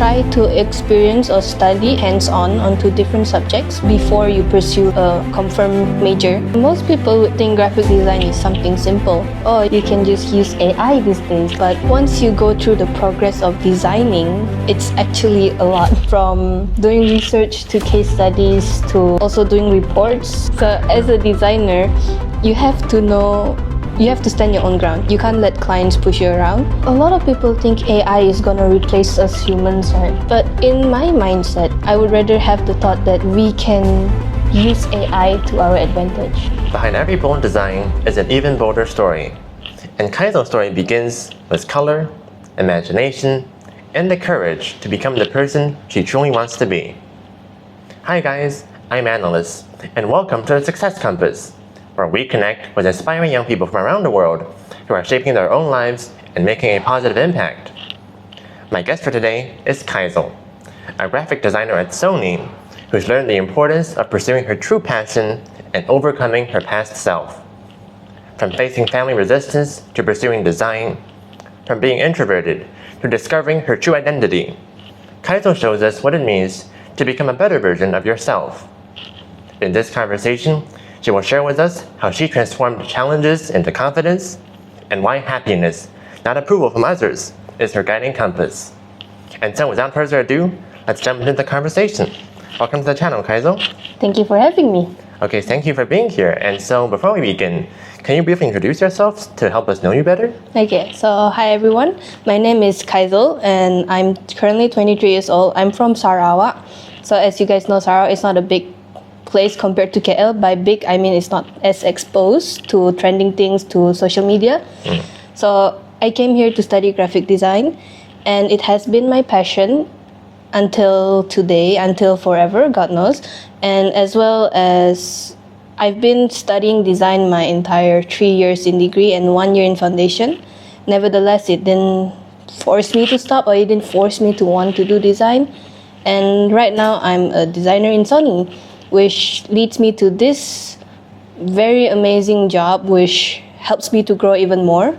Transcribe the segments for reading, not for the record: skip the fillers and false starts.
try to experience or study hands-on onto different subjects before you pursue a confirmed major. Most people would think graphic design is something simple. Oh, you can just use AI these days. But once you go through the progress of designing, it's actually a lot, from doing research to case studies to also doing reports. So as a designer, you have to stand your own ground. You can't let clients push you around. A lot of people think AI is gonna replace us humans, right? But in my mindset, I would rather have the thought that we can use AI to our advantage. Behind every bold design is an even bolder story. And Kaisel's story begins with color, imagination, and the courage to become the person she truly wants to be. Hi guys, I'm Analyst, and welcome to the Success Compass, where we connect with inspiring young people from around the world who are shaping their own lives and making a positive impact. My guest for today is Kaizel, a graphic designer at Sony who's learned the importance of pursuing her true passion and overcoming her past self. From facing family resistance to pursuing design, from being introverted to discovering her true identity, Kaizel shows us what it means to become a better version of yourself. In this conversation, she will share with us how she transformed challenges into confidence and why happiness, not approval from others, is her guiding compass. And so without further ado, let's jump into the conversation. Welcome to the channel, Kaizel. Thank you for having me. Okay, thank you for being here. And so before we begin, can you briefly introduce yourself to help us know you better? Okay, so hi everyone. My name is Kaizel and I'm currently 23 years old. I'm from Sarawak. So as you guys know, Sarawak is not a big place compared to KL. By big, I mean it's not as exposed to trending things, to social media. So I came here to study graphic design, and it has been my passion until today, until forever, God knows. And as well as I've been studying design my entire 3 years in degree and 1 year in foundation. Nevertheless, it didn't force me to stop, or it didn't force me to want to do design. And right now I'm a designer in Sony, which leads me to this very amazing job, which helps me to grow even more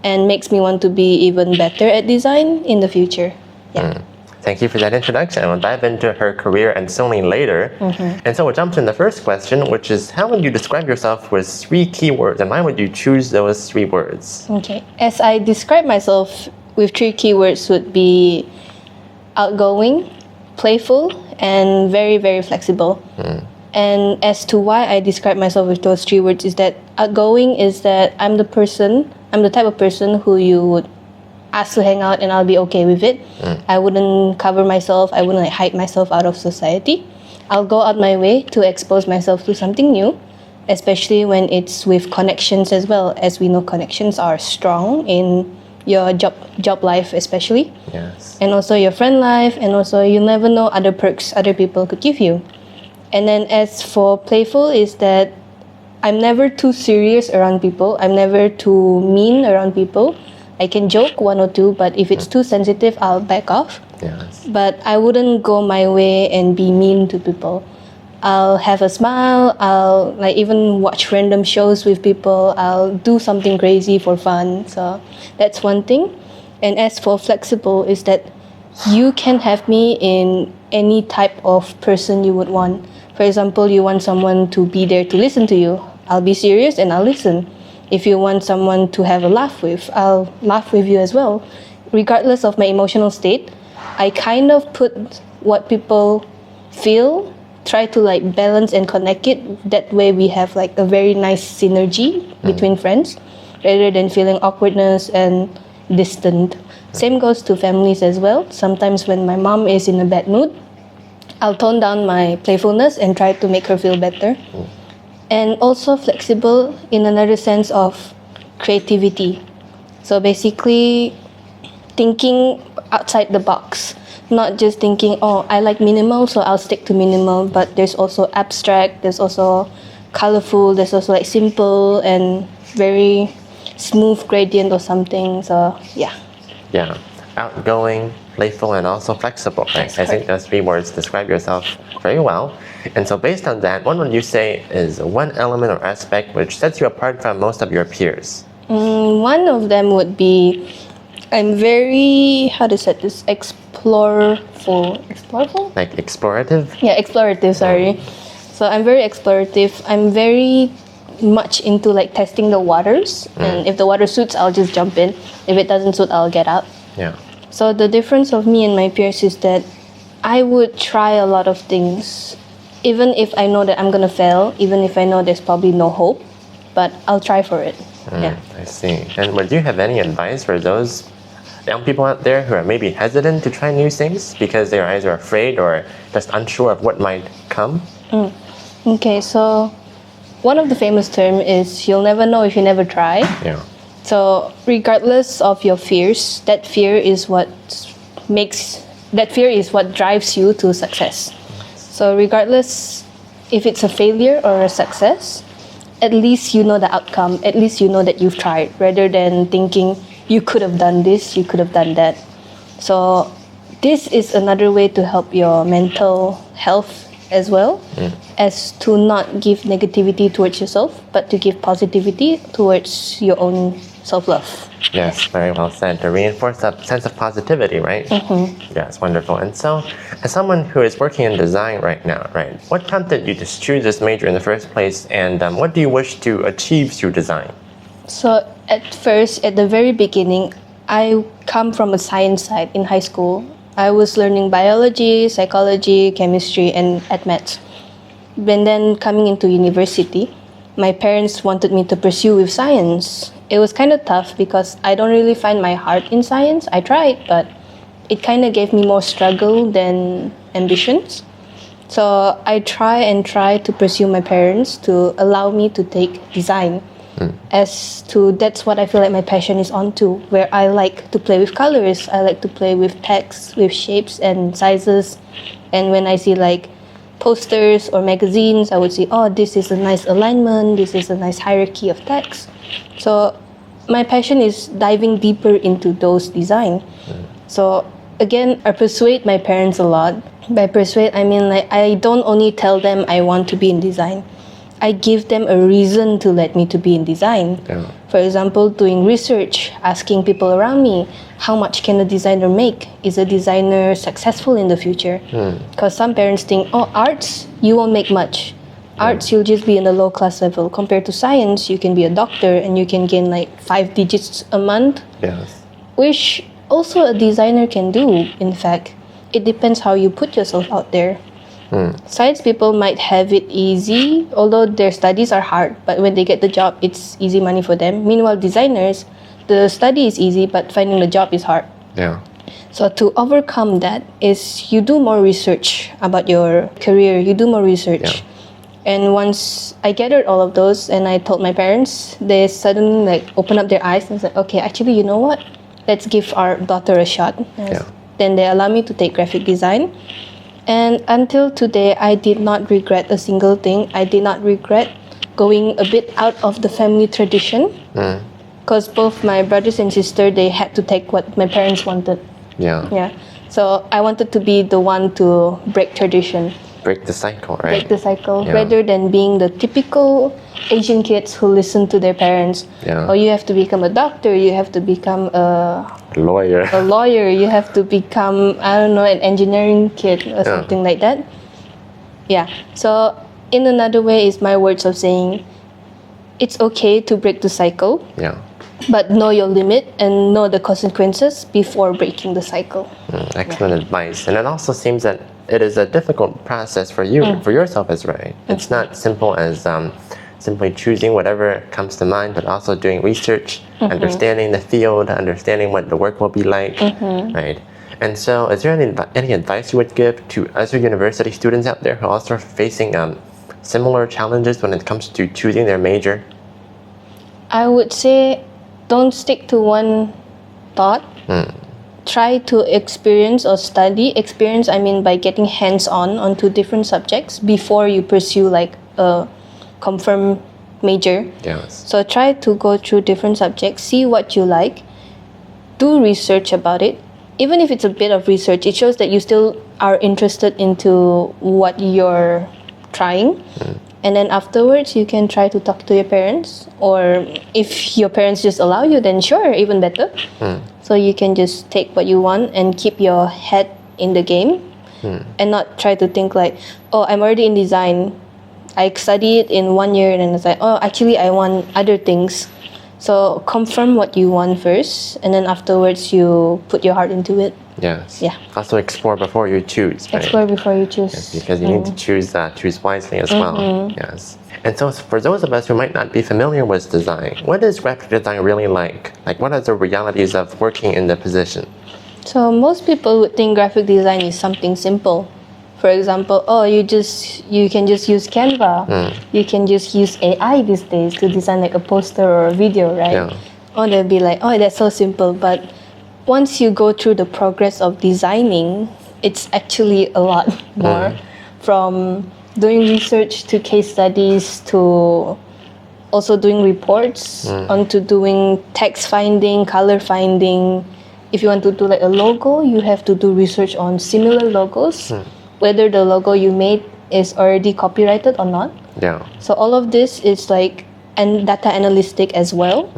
and makes me want to be even better at design in the future. Yeah. Thank you for that introduction. We'll dive into her career and Sony later. And so we'll jump to the first question, which is, how would you describe yourself with 3 keywords, and why would you choose those 3 words? Okay. As I describe myself with 3 keywords would be outgoing, playful, and very, very flexible. And as to why I describe myself with those 3 words is that outgoing is that I'm the type of person who you would ask to hang out and I'll be okay with it. I wouldn't cover myself, I wouldn't hide myself out of society. I'll go out my way to expose myself to something new, especially when it's with connections as well. As we know, connections are strong in your job life especially. Yes. And also your friend life, and also you never know other perks other people could give you. And then as for playful is that I'm never too serious around people. I'm never too mean around people. I can joke 1 or 2, but if it's too sensitive, I'll back off. Yes. But I wouldn't go my way and be mean to people. I'll have a smile. I'll even watch random shows with people. I'll do something crazy for fun. So that's one thing. And as for flexible is that you can have me in any type of person you would want. For example, you want someone to be there to listen to you. I'll be serious and I'll listen. If you want someone to have a laugh with, I'll laugh with you as well. Regardless of my emotional state, I kind of put what people feel, try to balance and connect it. That way we have a very nice synergy between friends, rather than feeling awkwardness and distant. Same goes to families as well. Sometimes when my mom is in a bad mood, I'll tone down my playfulness and try to make her feel better. And also flexible in another sense of creativity. So basically thinking outside the box, not just thinking, oh, I like minimal, so I'll stick to minimal, but there's also abstract, there's also colorful, there's also simple and very smooth gradient or something. So yeah. Yeah, outgoing, playful, and also flexible. Right? I think those 3 words describe yourself very well. And so based on that, what would you say is one element or aspect which sets you apart from most of your peers? One of them would be I'm very, exploreful? Like explorative? Yeah, explorative, sorry. So I'm very explorative. I'm very much into like testing the waters. And if the water suits, I'll just jump in. If it doesn't suit, I'll get out. Yeah. So the difference of me and my peers is that I would try a lot of things, even if I know that I'm gonna fail, even if I know there's probably no hope, but I'll try for it. Yeah. I see. And would you have any advice for those young people out there who are maybe hesitant to try new things because they're either afraid or just unsure of what might come? Okay, so one of the famous terms is you'll never know if you never try. Yeah. So regardless of your fears, that fear is what drives you to success. So regardless if it's a failure or a success, at least you know the outcome, at least you know that you've tried, rather than thinking you could have done this, you could have done that. So this is another way to help your mental health as well, as to not give negativity towards yourself, but to give positivity towards your own self-love. Yes, very well said. To reinforce that sense of positivity, right? Yes, wonderful. And so, as someone who is working in design right now, right, what prompted you to choose this major in the first place, and what do you wish to achieve through design? So at first, at the very beginning, I come from a science side in high school. I was learning biology, psychology, chemistry, and at maths. And then coming into university, my parents wanted me to pursue with science. It was kind of tough because I don't really find my heart in science. I tried, but it kind of gave me more struggle than ambitions. So I try to pursue my parents to allow me to take design. That's what I feel like my passion is onto, where I like to play with colors, I like to play with text, with shapes and sizes. And when I see like posters or magazines, I would see, oh, this is a nice alignment, this is a nice hierarchy of text. So my passion is diving deeper into those design. So again, I persuade my parents a lot. By persuade, I mean like I don't only tell them I want to be in design. I give them a reason to let me to be in design. Yeah. For example, doing research, asking people around me, how much can a designer make? Is a designer successful in the future? Because some parents think, oh, arts, you won't make much. Arts, you'll just be in the low class level. Compared to science, you can be a doctor and you can gain like 5 digits a month. Yes. Which also a designer can do, in fact. It depends how you put yourself out there. Science people might have it easy, although their studies are hard, but when they get the job, it's easy money for them. Meanwhile, designers, the study is easy, but finding the job is hard. Yeah. So to overcome that is you do more research about your career, you do more research. Yeah. And once I gathered all of those and I told my parents, they suddenly like opened up their eyes and said, okay, actually, you know what? Let's give our daughter a shot. Yeah. Then they allowed me to take graphic design. And until today, I did not regret a single thing. I did not regret going a bit out of the family tradition. Because both my brothers and sister, they had to take what my parents wanted. Yeah. So I wanted to be the one to break tradition. Break the cycle, right? Break the cycle, Yeah. rather than being the typical Asian kids who listen to their parents. Yeah. Oh, you have to become a doctor, you have to become a Lawyer. lawyer, you have to become, I don't know, an engineering kid or something like that. Yeah. So in another way is my words of saying it's okay to break the cycle, Yeah. but know your limit and know the consequences before breaking the cycle. Excellent advice. And it also seems that it is a difficult process for you, for yourself as right. It's not simple as simply choosing whatever comes to mind, but also doing research, understanding the field, understanding what the work will be like, right? And so is there any advice you would give to other university students out there who are also facing similar challenges when it comes to choosing their major? I would say don't stick to one thought. Try to experience or study. Experience, I mean by getting hands-on onto different subjects before you pursue like a confirmed major. Yes. So try to go through different subjects, see what you like, do research about it. Even if it's a bit of research, it shows that you still are interested into what you're trying. And then afterwards, you can try to talk to your parents. Or if your parents just allow you, then sure, even better. So So you can just take what you want and keep your head in the game and not try to think like, oh, I'm already in design. I studied in 1 year and it's like, oh, actually I want other things. So confirm what you want first, and then afterwards you put your heart into it. Yes. Yeah. Also explore before you choose, right? Explore before you choose. Yes, because you need to choose wisely as well. Yes. And so for those of us who might not be familiar with design, what is graphic design really like? Like, what are the realities of working in the position? So most people would think graphic design is something simple. For example, oh, you can just use Canva. You can just use AI these days to design like a poster or a video, right? Yeah. Or they'll be like, oh, that's so simple. But once you go through the progress of designing, it's actually a lot more. From doing research to case studies to also doing reports, onto doing text finding, color finding. If you want to do like a logo, you have to do research on similar logos, whether the logo you made is already copyrighted or not. Yeah. So all of this is like and data analytic as well.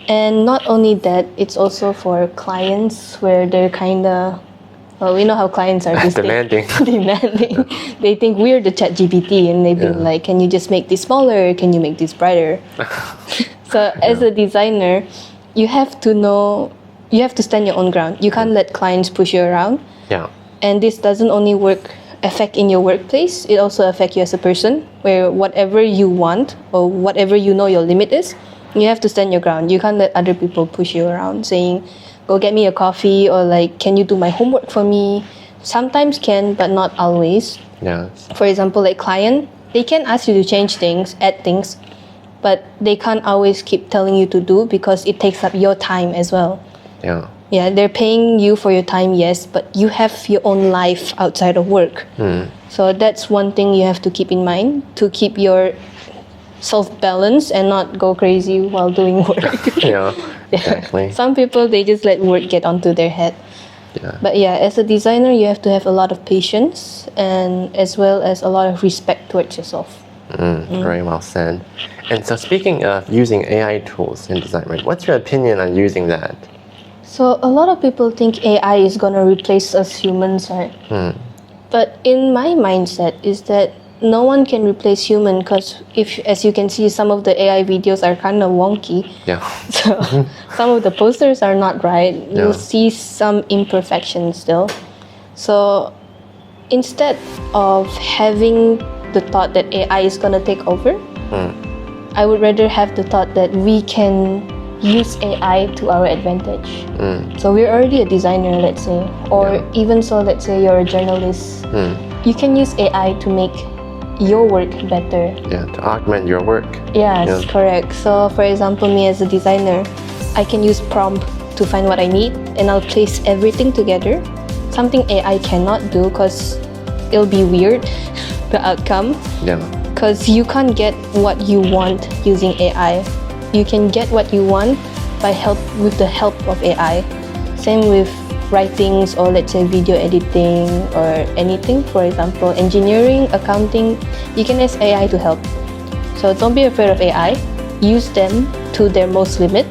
And not only that, it's also for clients where they're kind of, well, we know how clients are these Demanding. Demanding. They think we're the ChatGPT and they've been like, can you just make this smaller? Can you make this brighter? So as a designer, you have to know, you have to stand your own ground. You can't let clients push you around. Yeah. And this doesn't only affect in your workplace, it also affects you as a person, where whatever you want or whatever you know your limit is, you have to stand your ground. You can't let other people push you around saying, go get me a coffee, or like, can you do my homework for me? Sometimes can, but not always. Yes. For example, like client, they can ask you to change things, add things, but they can't always keep telling you to do because it takes up your time as well. Yeah. Yeah, they're paying you for your time, yes, but you have your own life outside of work. So that's one thing you have to keep in mind, to keep your self-balance and not go crazy while doing work. Yeah, exactly. Some people, they just let work get onto their head. Yeah. But yeah, as a designer, you have to have a lot of patience and as well as a lot of respect towards yourself. Very well said. And so speaking of using AI tools in design, right, what's your opinion on using that? So a lot of people think AI is going to replace us humans, right? But in my mindset is that no one can replace human, because if, as you can see, some of the AI videos are kind of wonky. Yeah. So some of the posters are not right. Yeah. You'll see some imperfections still. So instead of having the thought that AI is going to take over, I would rather have the thought that we can use AI to our advantage. So we're already a designer, let's say, or even so, let's say you're a journalist. You can use AI to make your work better. Yeah, to augment your work. Yes, correct. So for example, me as a designer, I can use prompt to find what I need and I'll place everything together. Something AI cannot do because it'll be weird, the outcome. Yeah. Because you can't get what you want using AI. You can get what you want with the help of AI. Same with writings or let's say video editing or anything. For example, engineering, accounting, you can ask AI to help. So don't be afraid of AI. Use them to their most limit.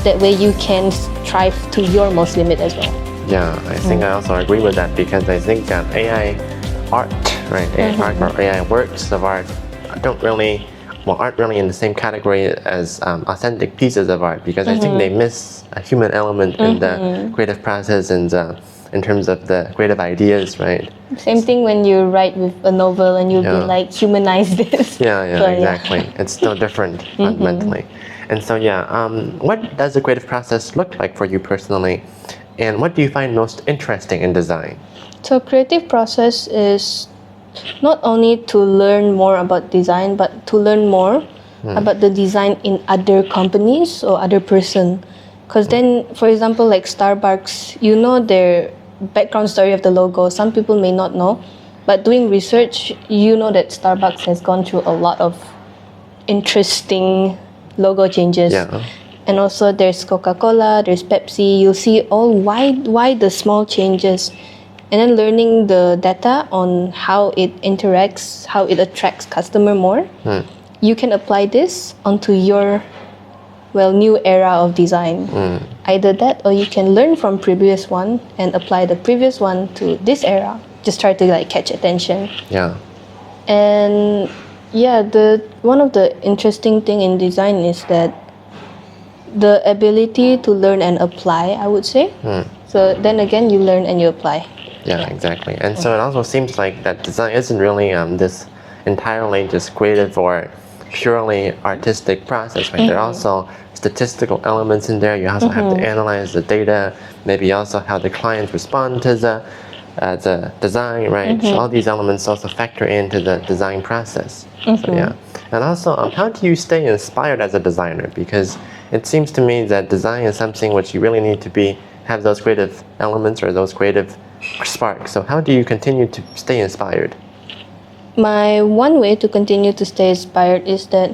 That way you can strive to your most limit as well. Yeah, I think I also agree with that, because I think that AI art, right? Art or AI works of art aren't really in the same category as authentic pieces of art, because I think they miss a human element in the creative process and in terms of the creative ideas, right? Same thing when you write with a novel and you'll be like, humanize this. Yeah, So, exactly. It's still different fundamentally. And so, what does the creative process look like for you personally? And what do you find most interesting in design? So creative process is not only to learn more about design, but to learn more about the design in other companies or other person. Because then, for example, like Starbucks, you know their background story of the logo. Some people may not know, but doing research, you know that Starbucks has gone through a lot of interesting logo changes. Yeah. And also there's Coca-Cola, there's Pepsi. You'll see all why the small changes. And then learning the data on how it interacts, how it attracts customer more. You can apply this onto your new era of design. Either that, or you can learn from previous one and apply the previous one to this era. Just try to like catch attention. Yeah. And yeah, the one of the interesting thing in design is that the ability to learn and apply, I would say. So then again, you learn and you apply. Yeah, exactly. And so it also seems like that design isn't really this entirely just creative or purely artistic process, right? There are also statistical elements in there. You also have to analyze the data, maybe also how the clients respond to the design, right? So all these elements also factor into the design process. So yeah. And also, how do you stay inspired as a designer? Because it seems to me that design is something which you really need to have those creative elements or those creative sparks. So how do you continue to stay inspired? My one way to continue to stay inspired is that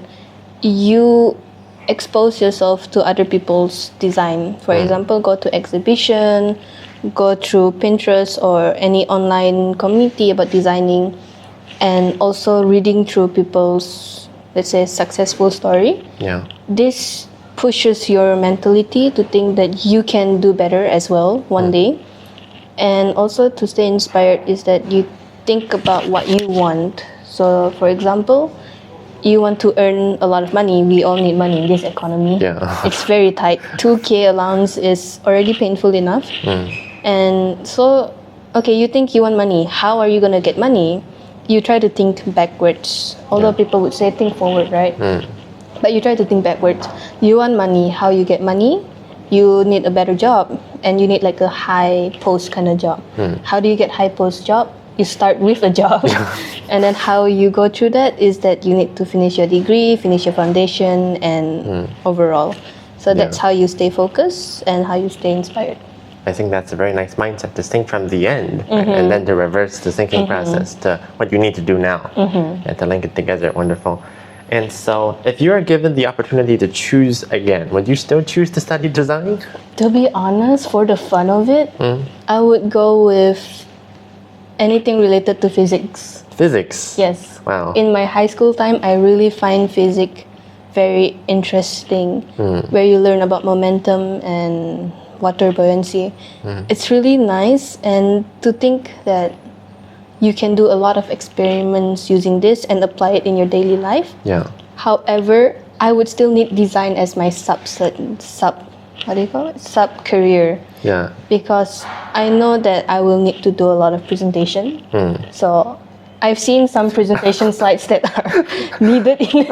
you expose yourself to other people's design. For example, go to exhibition, go through Pinterest or any online community about designing, and also reading through people's, let's say, successful story. Yeah. This pushes your mentality to think that you can do better as well one day. And also to stay inspired is that you think about what you want. So for example, you want to earn a lot of money. We all need money in this economy. Yeah. It's very tight. 2K allowance is already painful enough. And so, okay, you think you want money. How are you going to get money? You try to think backwards. Although people would say think forward, right? But you try to think backwards. You want money. How you get money? You need a better job. And you need like a high post kind of job. How do you get high post job? You start with a job. And then how you go through that is that you need to finish your degree, finish your foundation, and overall. So that's how you stay focused and how you stay inspired. I think that's a very nice mindset to think from the end and then to reverse the thinking process to what you need to do now and to link it together. Wonderful. And so if you are given the opportunity to choose again, would you still choose to study design? To be honest, for the fun of it, I would go with anything related to physics. Physics? Yes. Wow. In my high school time, I really find physics very interesting, where you learn about momentum and water buoyancy. It's really nice, and to think that you can do a lot of experiments using this and apply it in your daily life. Yeah. However, I would still need design as my sub career. Yeah. Because I know that I will need to do a lot of presentation. So I've seen some presentation slides that are needed in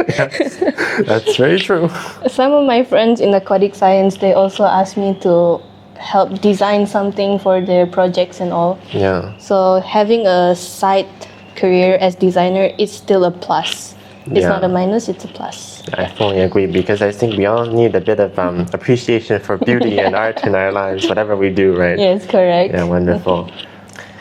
Yes, that's very true. Some of my friends in aquatic science, they also asked me to help design something for their projects and all. Yeah. So having a side career as designer is still a plus. It's not a minus, it's a plus. I fully agree, because I think we all need a bit of appreciation for beauty and art in our lives, whatever we do, right? Yes, correct. Yeah, wonderful.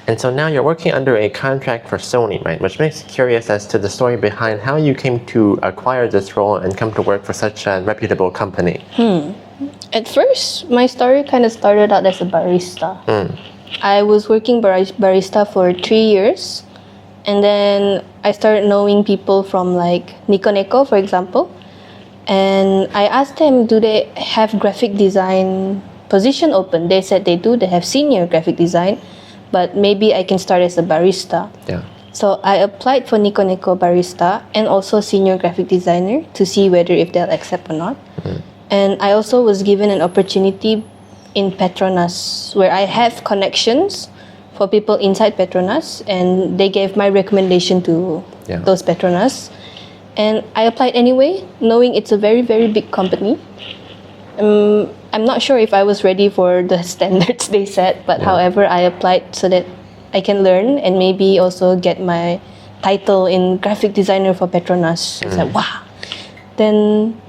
And so now you're working under a contract for Sony, right? Which makes me curious as to the story behind how you came to acquire this role and come to work for such a reputable company. At first, my story kind of started out as a barista. I was working barista for 3 years. And then I started knowing people from like Nico Neko, for example. And I asked them, do they have graphic design position open? They said they do. They have senior graphic design. But maybe I can start as a barista. Yeah. So I applied for Nico Neko barista and also senior graphic designer to see whether if they'll accept or not. And I also was given an opportunity in Petronas, where I have connections for people inside Petronas, and they gave my recommendation to those Petronas. And I applied anyway, knowing it's a very, very big company. I'm not sure if I was ready for the standards they set, but however, I applied so that I can learn and maybe also get my title in graphic designer for Petronas. It's like, wow. Then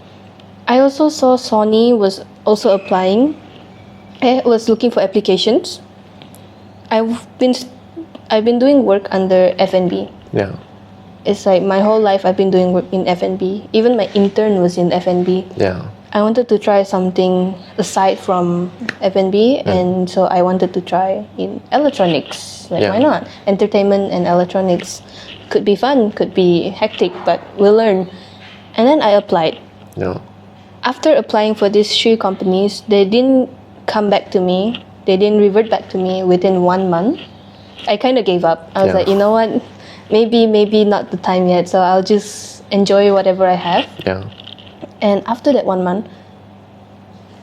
I also saw Sony was also applying. I was looking for applications. I've been doing work under F&B. Yeah. It's like my whole life I've been doing work in F&B. Even my intern was in F&B. Yeah. I wanted to try something aside from F&B, and so I wanted to try in electronics. Like, why not? Entertainment and electronics could be fun, could be hectic, but we'll learn. And then I applied. No. After applying for these 3 companies, they didn't come back to me. They didn't revert back to me within 1 month. I kind of gave up. I was like, you know what? Maybe not the time yet. So I'll just enjoy whatever I have. Yeah. And after that 1 month,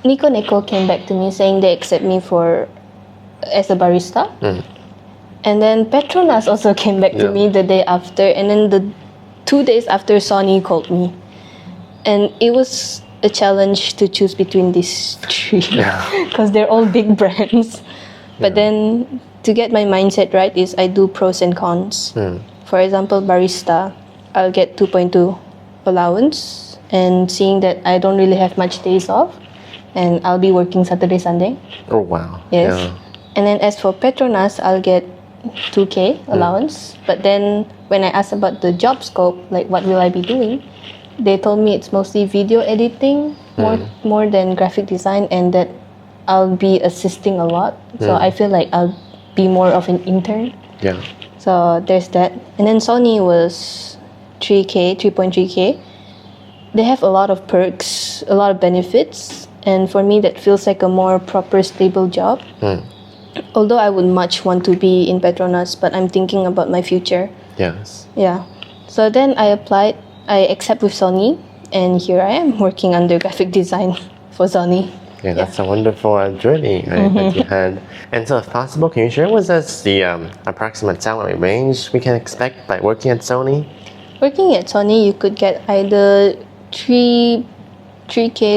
Nico Neko came back to me saying they accept me as a barista. And then Petronas also came back to me the day after. And then the 2 days after, Sony called me. And it was a challenge to choose between these 3 because they're all big brands. But then to get my mindset right is I do pros and cons. For example, Barista, I'll get 2.2 allowance, and seeing that I don't really have much days off, and I'll be working Saturday, Sunday. Oh, wow. Yes. Yeah. And then as for Petronas, I'll get 2K allowance. But then when I asked about the job scope, like what will I be doing, they told me it's mostly video editing, more than graphic design, and that I'll be assisting a lot. So I feel like I'll be more of an intern. Yeah. So there's that. And then Sony was 3.3K. They have a lot of perks, a lot of benefits. And for me, that feels like a more proper, stable job. Although I would much want to be in Petronas, but I'm thinking about my future. Yes. Yeah. So then I applied. I accept with Sony. And here I am working under graphic design for Sony. Yeah, that's a wonderful journey, right, that you had. And so if possible, can you share with us the approximate salary range we can expect by working at Sony? Working at Sony, you could get either 3K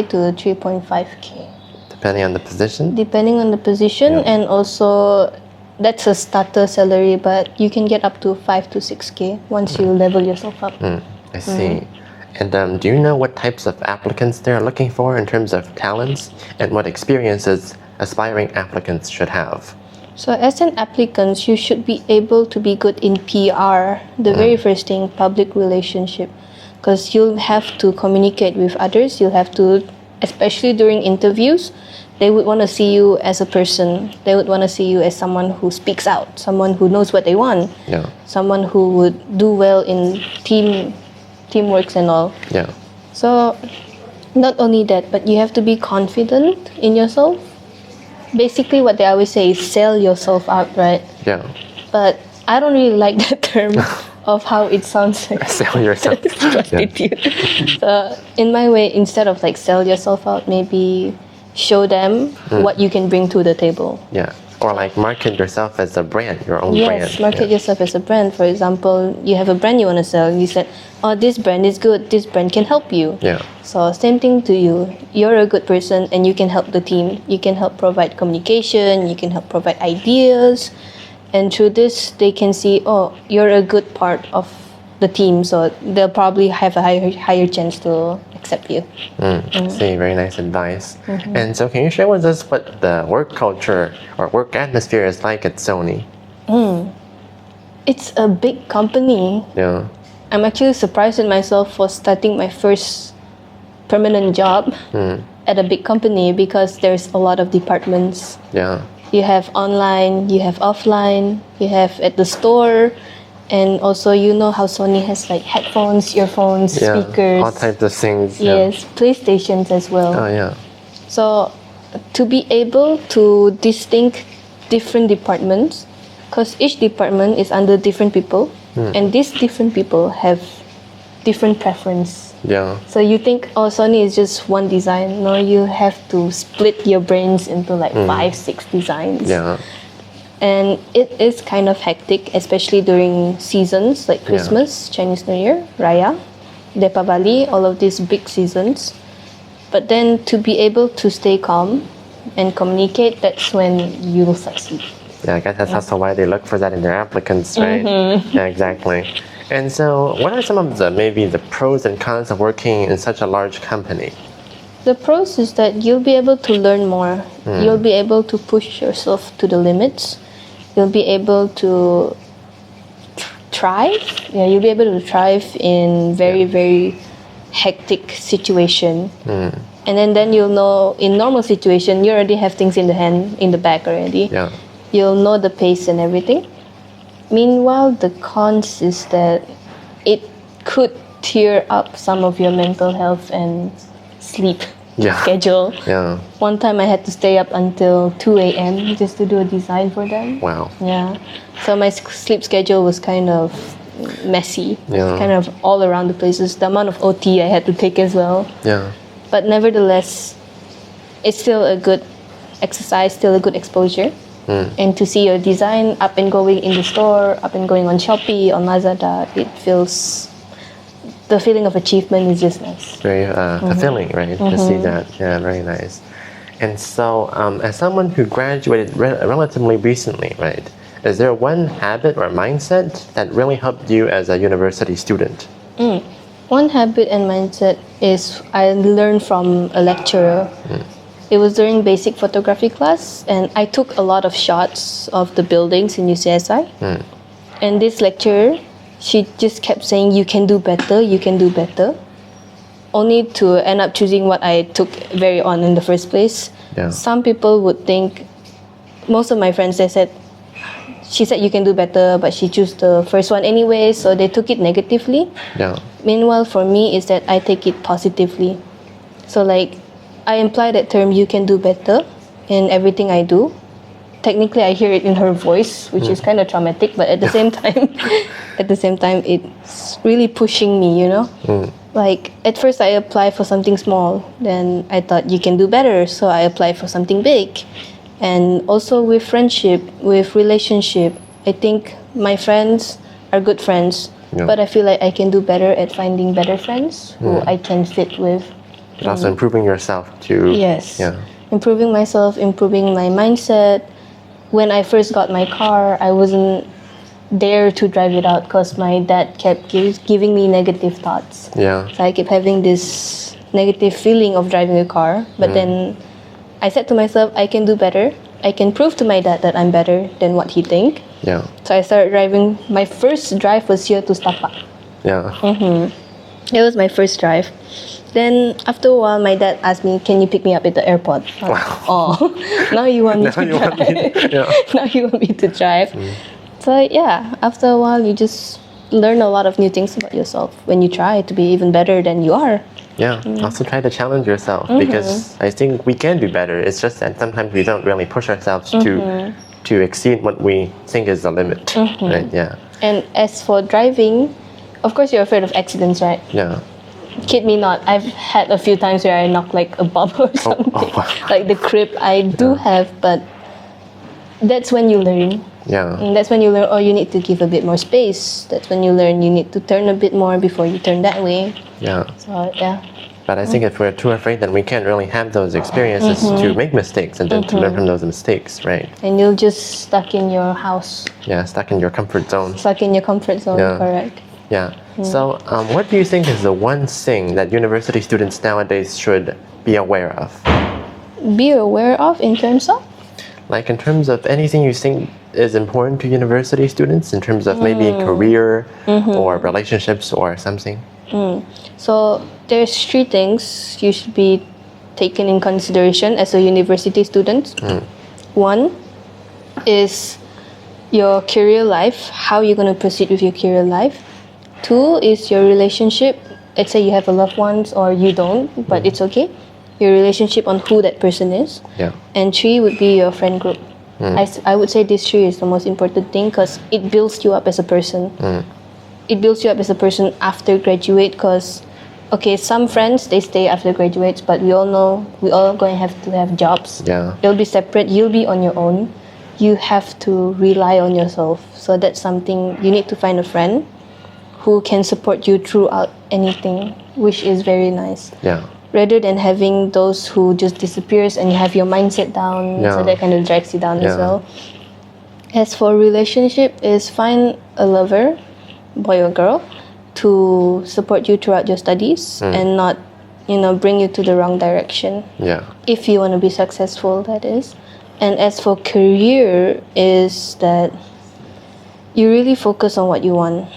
to 3.5K. Depending on the position? Depending on the position, and also that's a starter salary, but you can get up to 5 to 6K once you level yourself up. I see. And do you know what types of applicants they're looking for in terms of talents, and what experiences aspiring applicants should have? So as an applicant, you should be able to be good in PR, the very first thing, public relationship, because you'll have to communicate with others. You'll have to, especially during interviews, they would want to see you as a person. They would want to see you as someone who speaks out, someone who knows what they want, someone who would do well in teamworks and all. Yeah. So not only that, but you have to be confident in yourself. Basically what they always say is sell yourself out, right? Yeah. But I don't really like that term of how it sounds like Sell yourself. prostitute. So in my way, instead of like sell yourself out, maybe show them what you can bring to the table. Yeah. Or like market yourself as a brand, your own brand. Yes, market yourself as a brand. For example, you have a brand you want to sell. You said, oh, this brand is good. This brand can help you. Yeah. So same thing to you. You're a good person and you can help the team. You can help provide communication. You can help provide ideas. And through this, they can see, oh, you're a good part of the team. So they'll probably have a higher chance to accept you. See, very nice advice. And so can you share with us what the work culture or work atmosphere is like at Sony? It's a big company. Yeah. I'm actually surprised at myself for starting my first permanent job at a big company, because there's a lot of departments. Yeah. You have online, you have offline, you have at the store, and also you know how Sony has like headphones, earphones, speakers. All types of things. Yes, PlayStations as well. Oh, yeah. So to be able to distinct different departments, because each department is under different people, and these different people have different preference. Yeah. So you think, oh, Sony is just one design. No, you have to split your brains into like 5-6 designs. Yeah. And it is kind of hectic, especially during seasons like Christmas, Chinese New Year, Raya, Deepavali, all of these big seasons. But then to be able to stay calm and communicate, that's when you will succeed. Yeah, I guess that's also why they look for that in their applicants, right? Yeah, exactly. And so what are some of maybe the pros and cons of working in such a large company? The pros is that you'll be able to learn more. You'll be able to push yourself to the limits. You'll be able to thrive. Yeah, you'll be able to thrive in very hectic situation. And then you'll know in normal situation you already have things in the back already. Yeah. You'll know the pace and everything. Meanwhile, the cons is that it could tear up some of your mental health and sleep schedule. Yeah. One time I had to stay up until 2 a.m. just to do a design for them. Wow. Yeah. So my sleep schedule was kind of messy. Yeah. Kind of all around the places. The amount of OT I had to take as well. Yeah. But nevertheless, it's still a good exercise, still a good exposure. And to see your design up and going in the store, up and going on Shopee, on Lazada, it feels, the feeling of achievement is just nice. Very fulfilling, right? To see that. Yeah, very nice. And so, as someone who graduated relatively recently, right, is there one habit or mindset that really helped you as a university student? One habit and mindset is I learned from a lecturer. It was during basic photography class, and I took a lot of shots of the buildings in UCSI. And this lecturer, she just kept saying, you can do better, you can do better. Only to end up choosing what I took very on in the first place. Yeah. Some people would think, most of my friends, they said, she said you can do better, but she chose the first one anyway, so they took it negatively. Yeah. Meanwhile, for me, is that I take it positively. So like, I imply that term, you can do better, in everything I do. Technically, I hear it in her voice, which is kind of traumatic, but at the same time, it's really pushing me, you know? Like, at first I applied for something small, then I thought you can do better, so I applied for something big. And also with friendship, with relationship, I think my friends are good friends, but I feel like I can do better at finding better friends who I can fit with. But also improving yourself too. Yes. Yeah. Improving myself, improving my mindset. When I first got my car, I wasn't there to drive it out because my dad kept giving me negative thoughts. Yeah. So I kept having this negative feeling of driving a car. But then I said to myself, I can do better. I can prove to my dad that I'm better than what he think. Yeah. So I started driving. My first drive was here to Setapak. Yeah. It was my first drive. Then after a while, my dad asked me, "Can you pick me up at the airport?" Wow. Oh, now you want me to drive. Now you want me to drive. So yeah, after a while, you just learn a lot of new things about yourself when you try to be even better than you are. Yeah. Also try to challenge yourself because I think we can do better. It's just that sometimes we don't really push ourselves to exceed what we think is the limit. Right? Yeah. And as for driving, of course, you're afraid of accidents, right? Yeah. Kid me not, I've had a few times where I knock like a bubble or something. wow. Like the grip I do have, but that's when you learn. Yeah. And that's when you learn, oh, you need to give a bit more space. That's when you learn you need to turn a bit more before you turn that way. Yeah. So yeah. But I think if we're too afraid, then we can't really have those experiences to make mistakes and then to learn from those mistakes, right? And you're just stuck in your house. Yeah, stuck in your comfort zone. Stuck in your comfort zone, Yeah. correct. Yeah. So, what do you think is the one thing that university students nowadays should be aware of? Be aware of in terms of? Like in terms of anything you think is important to university students, in terms of maybe career or relationships or something? So there's 3 things you should be taken in consideration as a university student. One is your career life, how you're going to proceed with your career life. 2 is your relationship. Let's say you have a loved ones or you don't, but it's okay. Your relationship on who that person is. Yeah. And 3 would be your friend group. I would say this 3 is the most important thing because it builds you up as a person. It builds you up as a person after graduate because, okay, some friends, they stay after graduates, but we all know we all going to have jobs. Yeah. They'll be separate. You'll be on your own. You have to rely on yourself. So that's something, you need to find a friend who can support you throughout anything, which is very nice. Yeah. Rather than having those who just disappears and you have your mindset down, so that kind of drags you down as well. As for relationship, is find a lover, boy or girl, to support you throughout your studies and not, bring you to the wrong direction. Yeah. If you want to be successful, that is. And as for career, is that you really focus on what you want.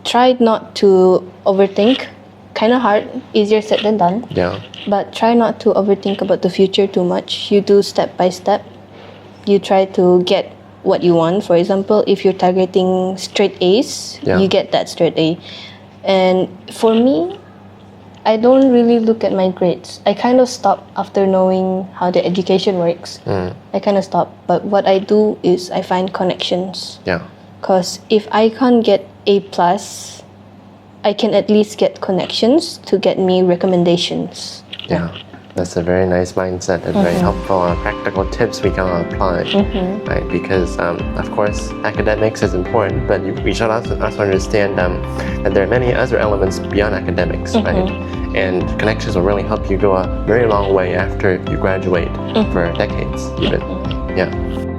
Try not to overthink. Kind of hard, easier said than done. Yeah. But try not to overthink about the future too much. You do step by step. You try to get what you want. For example, if you're targeting straight A's, you get that straight A. And for me, I don't really look at my grades. I kind of stop after knowing how the education works. I kind of stop. But what I do is I find connections. Yeah. Because if I can't get A+, I can at least get connections to get me recommendations. Yeah. That's a very nice mindset and very helpful practical tips we can apply, right? Because of course academics is important, but we should also understand that there are many other elements beyond academics, right? And connections will really help you go a very long way after you graduate for decades even. Yeah.